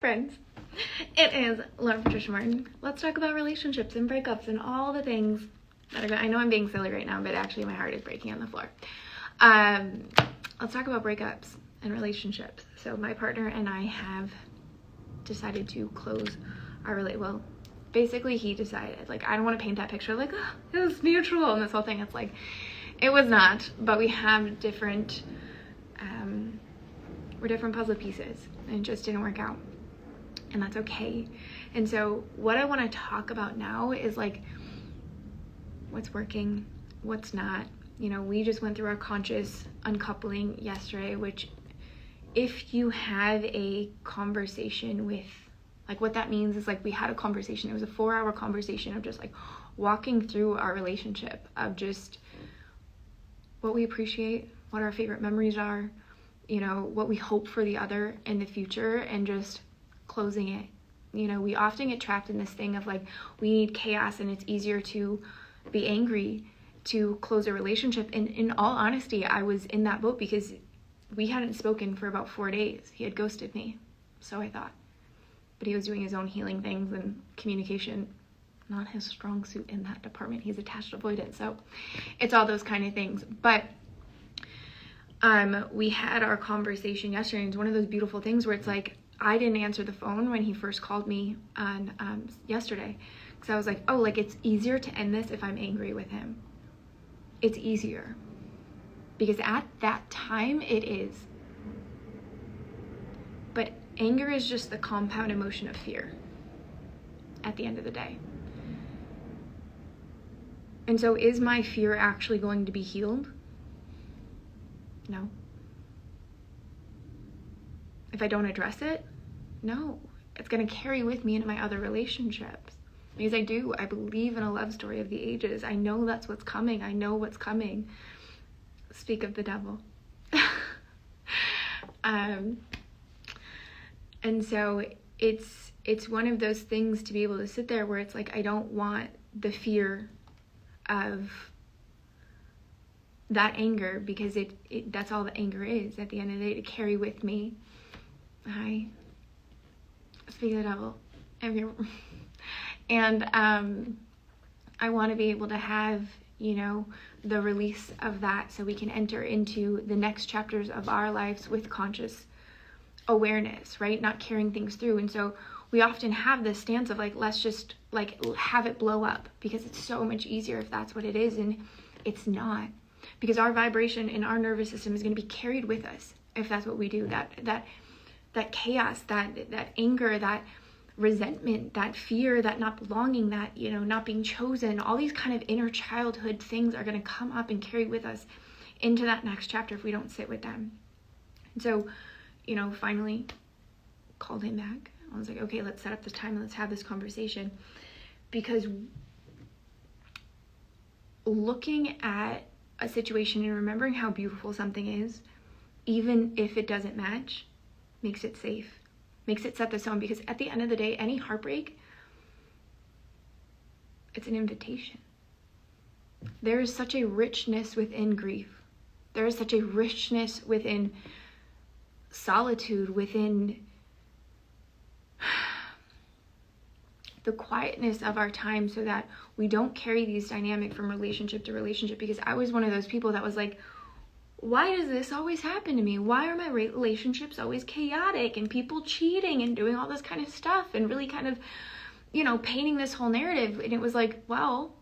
Friends, it is Laura Patricia Martin. Let's talk about relationships and breakups and all the things that are I know I'm being silly right now, but actually my heart is breaking on the floor. Let's talk about breakups and relationships. So my partner and I have decided to close our well, basically he decided, like, I don't want to paint that picture like, oh, it was mutual and this whole thing. It's like, it was not, but we have different, we're different puzzle pieces and it just didn't work out. And that's okay. And so what I want to talk about now is like what's working, what's not. You know, we just went through our conscious uncoupling yesterday, which if you have a conversation with, like, what that means is like we had a conversation. It was a 4-hour conversation of just like walking through our relationship, of just what we appreciate, what our favorite memories are, you know, what we hope for the other in the future, and just closing it. You know, we often get trapped in this thing of like, we need chaos and it's easier to be angry to close a relationship. And in all honesty, I was in that boat because we hadn't spoken for about 4 days. He had ghosted me, so I thought. But he was doing his own healing things, and communication, not his strong suit in that department. He's attached avoidant, so it's all those kind of things. But we had our conversation yesterday, and it's one of those beautiful things where it's like, I didn't answer the phone when he first called me on yesterday, because I was like, oh, like, it's easier to end this if I'm angry with him. It's easier. Because at that time, it is. But anger is just the compound emotion of fear at the end of the day. And so is my fear actually going to be healed? No. If I don't address it, no. It's going to carry with me into my other relationships. Because I believe in a love story of the ages. I know that's what's coming. I know what's coming. Speak of the devil. And so it's one of those things to be able to sit there where it's like, I don't want the fear of that anger, because that's all the anger is at the end of the day, to carry with me. Speak of the devil. And I want to be able to have, you know, the release of that so we can enter into the next chapters of our lives with conscious awareness, right? Not carrying things through. And so we often have this stance of like, let's just like have it blow up, because it's so much easier if that's what it is. And it's not, because our vibration in our nervous system is going to be carried with us if that's what we do. That chaos, that anger, that resentment, that fear, that not belonging, that, you know, not being chosen, all these kind of inner childhood things are going to come up and carry with us into that next chapter if we don't sit with them. And so, you know, finally called him back. I was like, okay, let's set up the time and let's have this conversation. Because looking at a situation and remembering how beautiful something is, even if it doesn't match, makes it safe, makes it set the tone. Because at the end of the day, any heartbreak, it's an invitation. There is such a richness within grief. There is such a richness within solitude, within the quietness of our time, so that we don't carry these dynamics from relationship to relationship. Because I was one of those people that was like, why does this always happen to me? Why are my relationships always chaotic and people cheating and doing all this kind of stuff, and really kind of, you know, painting this whole narrative? And it was like, well,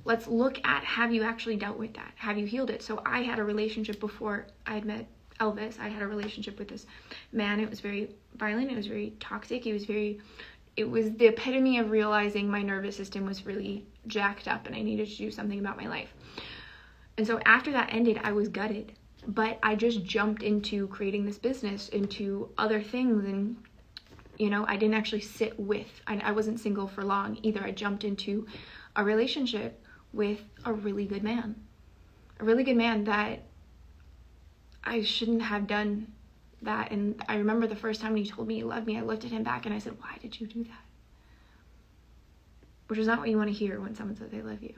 let's look at, have you actually dealt with that? Have you healed it? So I had a relationship before I had met Elvis. I had a relationship with this man. It was very violent. It was very toxic. It was the epitome of realizing my nervous system was really jacked up and I needed to do something about my life. And so after that ended, I was gutted. But I just jumped into creating this business, into other things. And, you know, I didn't actually sit with, I wasn't single for long either. I jumped into a relationship with a really good man. A really good man that I shouldn't have done that. And I remember the first time when he told me he loved me, I looked at him back and I said, why did you do that? Which is not what you want to hear when someone says they love you.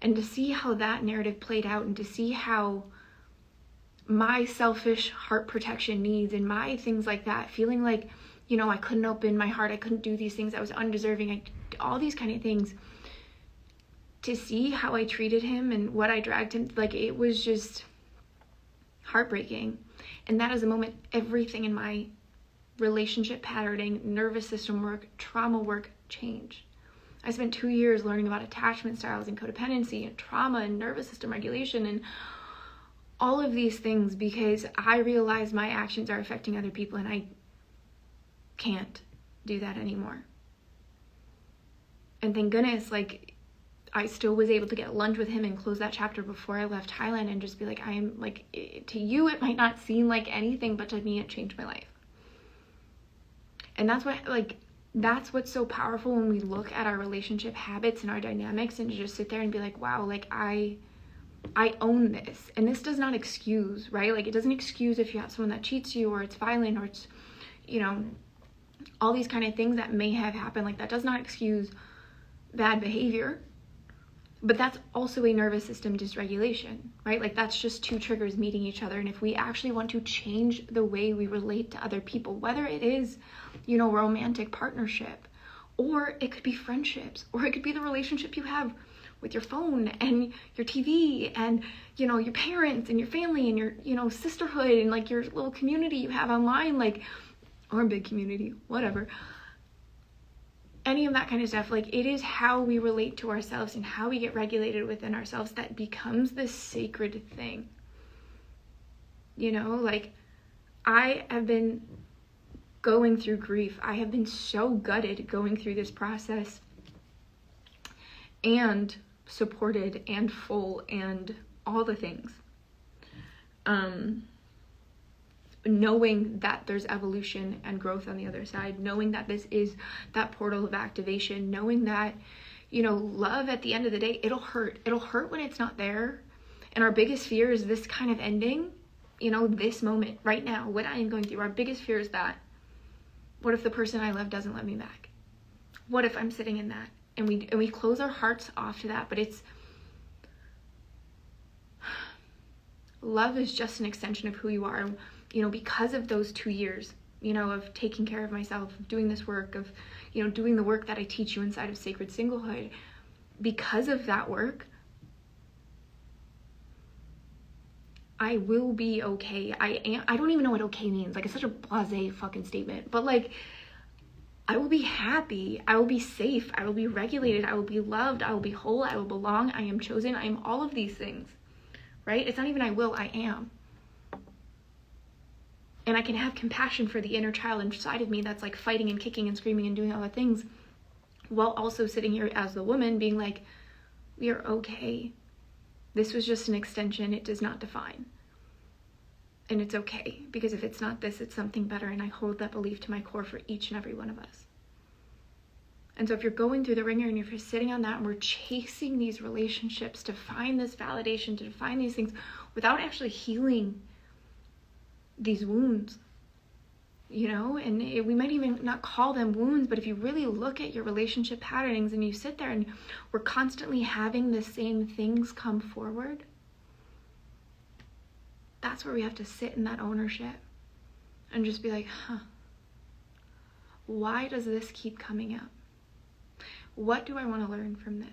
And to see how that narrative played out, and to see how my selfish heart protection needs and my things like that, feeling like I couldn't open my heart, I couldn't do these things, I was undeserving, all these kind of things. To see how I treated him and what I dragged him, like, it was just heartbreaking. And that is the moment everything in my relationship patterning, nervous system work, trauma work changed. I spent 2 years learning about attachment styles and codependency and trauma and nervous system regulation and all of these things, because I realized my actions are affecting other people, and I can't do that anymore. And thank goodness, like, I still was able to get lunch with him and close that chapter before I left Thailand, and just be like, I am, like, to you it might not seem like anything, but to me it changed my life. And that's what's so powerful when we look at our relationship habits and our dynamics, and to just sit there and be like, wow, like, I own this. And this does not excuse, right? Like, it doesn't excuse if you have someone that cheats you, or it's violent, or it's, all these kind of things that may have happened. Like, that does not excuse bad behavior. But that's also a nervous system dysregulation, right? Like, that's just two triggers meeting each other. And if we actually want to change the way we relate to other people, whether it is, romantic partnership, or it could be friendships, or it could be the relationship you have with your phone and your TV and, your parents and your family and your, sisterhood and, like, your little community you have online, like, or a big community, whatever. Any of that kind of stuff, like, it is how we relate to ourselves and how we get regulated within ourselves that becomes this sacred thing. Like, I have been going through grief. I have been so gutted going through this process, and supported and full and all the things. Knowing that there's evolution and growth on the other side, knowing that this is that portal of activation, knowing that, love at the end of the day, it'll hurt. It'll hurt when it's not there. And our biggest fear is this kind of ending, this moment right now, what I am going through. Our biggest fear is that. What if the person I love doesn't let me back? What if I'm sitting in that? And we close our hearts off to that, but love is just an extension of who you are. Because of those 2 years, of taking care of myself, of doing this work, of, doing the work that I teach you inside of Sacred Singlehood, because of that work, I will be okay. I don't even know what okay means. Like, it's such a blasé fucking statement, but, like, I will be happy. I will be safe. I will be regulated. I will be loved. I will be whole. I will belong. I am chosen. I am all of these things, right? It's not even I will, I am. And I can have compassion for the inner child inside of me that's, like, fighting and kicking and screaming and doing all the things, while also sitting here as the woman being like, we are okay. This was just an extension. It does not define. And it's okay, because if it's not this, it's something better. And I hold that belief to my core for each and every one of us. And so if you're going through the ringer and if you're sitting on that and we're chasing these relationships to find this validation, to find these things without actually healing these wounds, and we might even not call them wounds, but if you really look at your relationship patternings and you sit there and we're constantly having the same things come forward, that's where we have to sit in that ownership and just be like, why does this keep coming up? What do I want to learn from this?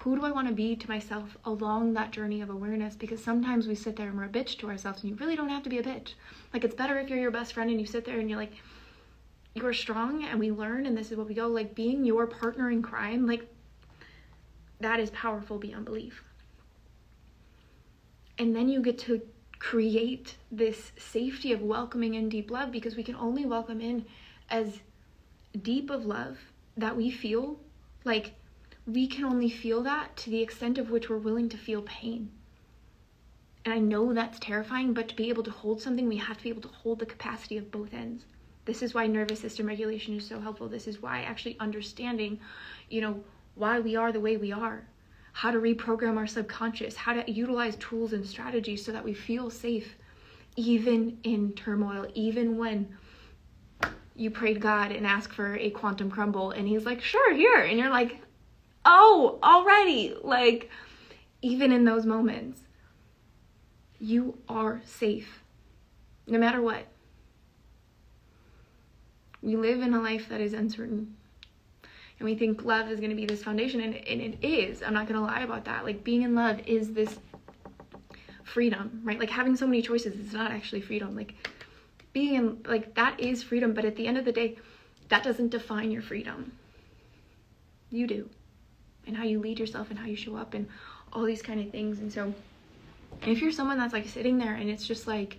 Who do I want to be to myself along that journey of awareness? Because sometimes we sit there and we're a bitch to ourselves, and you really don't have to be a bitch. Like, it's better if you're your best friend and you sit there and you're like, you're strong and we learn and this is what we go. Like, being your partner in crime, like, that is powerful beyond belief. And then you get to create this safety of welcoming in deep love, because we can only welcome in as deep of love that we feel. Like, we can only feel that to the extent of which we're willing to feel pain. And I know that's terrifying, but to be able to hold something, we have to be able to hold the capacity of both ends. This is why nervous system regulation is so helpful. This is why actually understanding, why we are the way we are, how to reprogram our subconscious, how to utilize tools and strategies so that we feel safe, even in turmoil, even when you prayed God and asked for a quantum crumble and he's like, sure, here. And you're like, oh, already. Like, even in those moments, you are safe, no matter what. We live in a life that is uncertain. And we think love is going to be this foundation, and it is. I'm not going to lie about that. Like, being in love is this freedom, right? Like, having so many choices is not actually freedom. Like, being in, like, that is freedom, but at the end of the day, that doesn't define your freedom. You do. And how you lead yourself and how you show up and all these kind of things. And so if you're someone that's like sitting there and it's just like,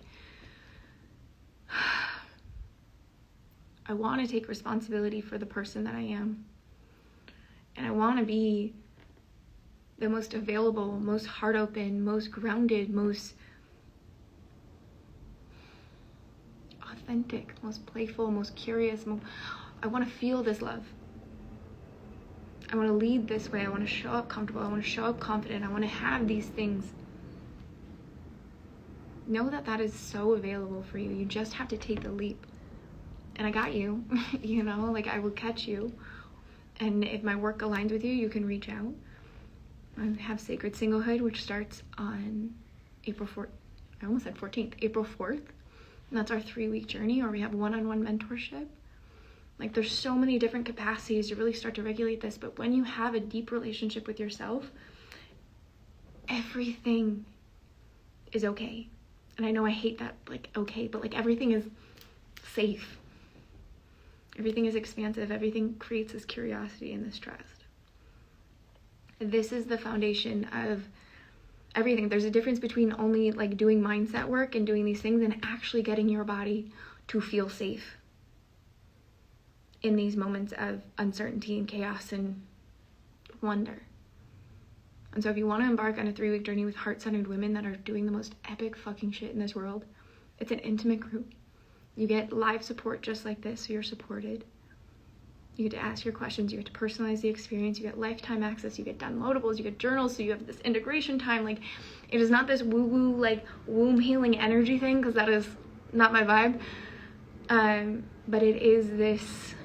I want to take responsibility for the person that I am, and I want to be the most available, most heart open, most grounded, most authentic, most playful, most curious. I want to feel this love. I want to lead this way. I want to show up comfortable. I want to show up confident. I want to have these things. Know that that is so available for you. You just have to take the leap. And I got you, you know, like, I will catch you. And if my work aligns with you, you can reach out. I have Sacred Singlehood, which starts on April 4th. I almost said 14th, April 4th. And that's our 3-week journey, or we have one-on-one mentorship. Like, there's so many different capacities to really start to regulate this. But when you have a deep relationship with yourself, everything is okay. And I know I hate that, like, okay, but like, everything is safe. Everything is expansive. Everything creates this curiosity and this trust. This is the foundation of everything. There's a difference between only like doing mindset work and doing these things and actually getting your body to feel safe in these moments of uncertainty and chaos and wonder. And so if you want to embark on a 3-week journey with heart-centered women that are doing the most epic fucking shit in this world, it's an intimate group. You get live support just like this, so you're supported. You get to ask your questions, you get to personalize the experience, you get lifetime access, you get downloadables, you get journals, so you have this integration time. Like, it is not this woo-woo, like, womb healing energy thing, because that is not my vibe. But it is this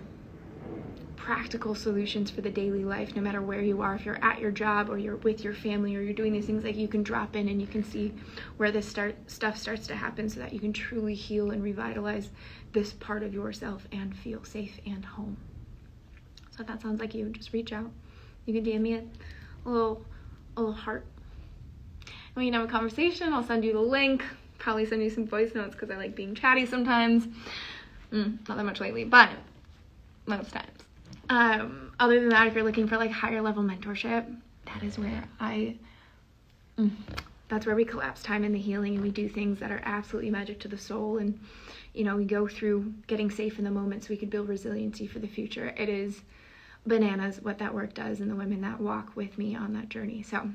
practical solutions for the daily life, no matter where you are. If you're at your job, or you're with your family, or you're doing these things, like, you can drop in and you can see where this stuff starts to happen, so that you can truly heal and revitalize this part of yourself and feel safe and home. So if that sounds like you, just reach out. You can DM me a little heart. And we can have a conversation. I'll send you the link. Probably send you some voice notes, because I like being chatty sometimes. Not that much lately, but most times. Other than that, if you're looking for like higher level mentorship, that is where that's where we collapse time in the healing, and we do things that are absolutely magic to the soul. And, you know, we go through getting safe in the moment so we could build resiliency for the future. It is bananas what that work does, and the women that walk with me on that journey. So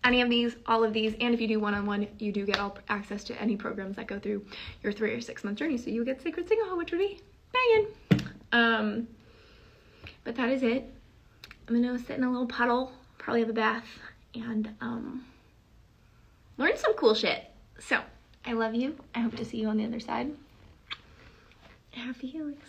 any of these, all of these, and if you do one-on-one, you do get all access to any programs that go through your 3 or 6 month journey. So you get Sacred Singlehood, which would be banging. But that is it. I'm gonna sit in a little puddle, probably have a bath, and learn some cool shit. So I love you. I hope to see you on the other side. Happy healings.